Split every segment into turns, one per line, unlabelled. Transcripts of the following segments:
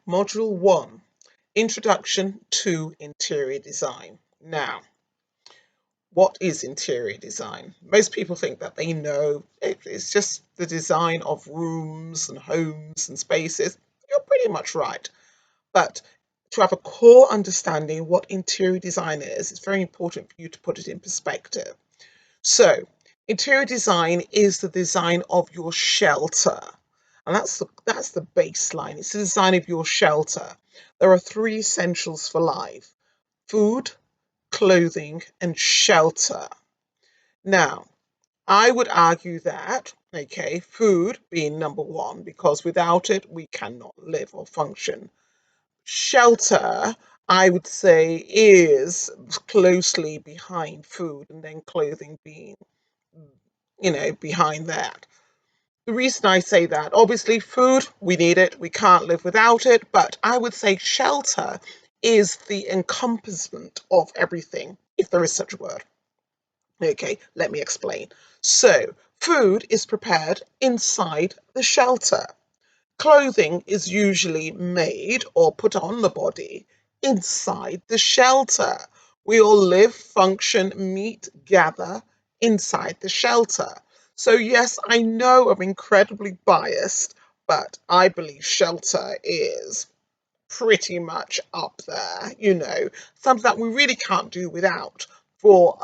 Module 1, Introduction to Interior Design. Now, what is interior design? Most people think that they know it's just the design of rooms and homes and spaces. You're pretty much right. But to have a core understanding of what interior design is, it's very important for you to put it in perspective. So, interior design is the design of your shelter. And that's the baseline. It's the design of your shelter. There are three essentials for life: food, clothing, and shelter. Now, I would argue that, okay, food being number one, because without it, we cannot live or function. Shelter, I would say, is closely behind food, and then clothing being, behind that. The reason I say that, obviously, food, we need it, we can't live without it, but I would say shelter is the encompassment of everything, if there is such a word. Okay, let me explain. So, food is prepared inside the shelter. Clothing is usually made or put on the body inside the shelter. We all live, function, meet, gather inside the shelter. So, yes, I know I'm incredibly biased, but I believe shelter is pretty much up there, something that we really can't do without for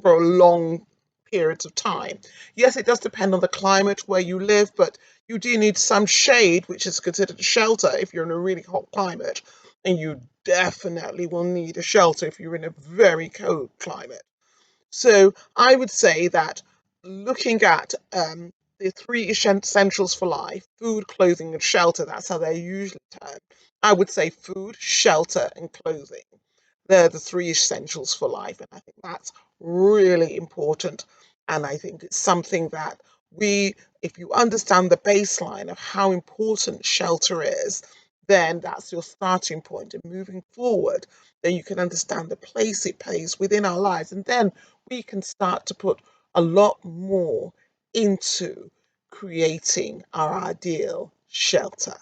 for a long periods of time. Yes, it does depend on the climate where you live, but you do need some shade, which is considered a shelter if you're in a really hot climate, and you definitely will need a shelter if you're in a very cold climate. So I would say that looking at the three essentials for life: food, clothing, and shelter, that's how they're usually termed. I would say food, shelter, and clothing. They're the three essentials for life. And I think that's really important. And I think it's something that if you understand the baseline of how important shelter is, then that's your starting point. And moving forward, then you can understand the place it plays within our lives. And then we can start to put a lot more into creating our ideal shelter.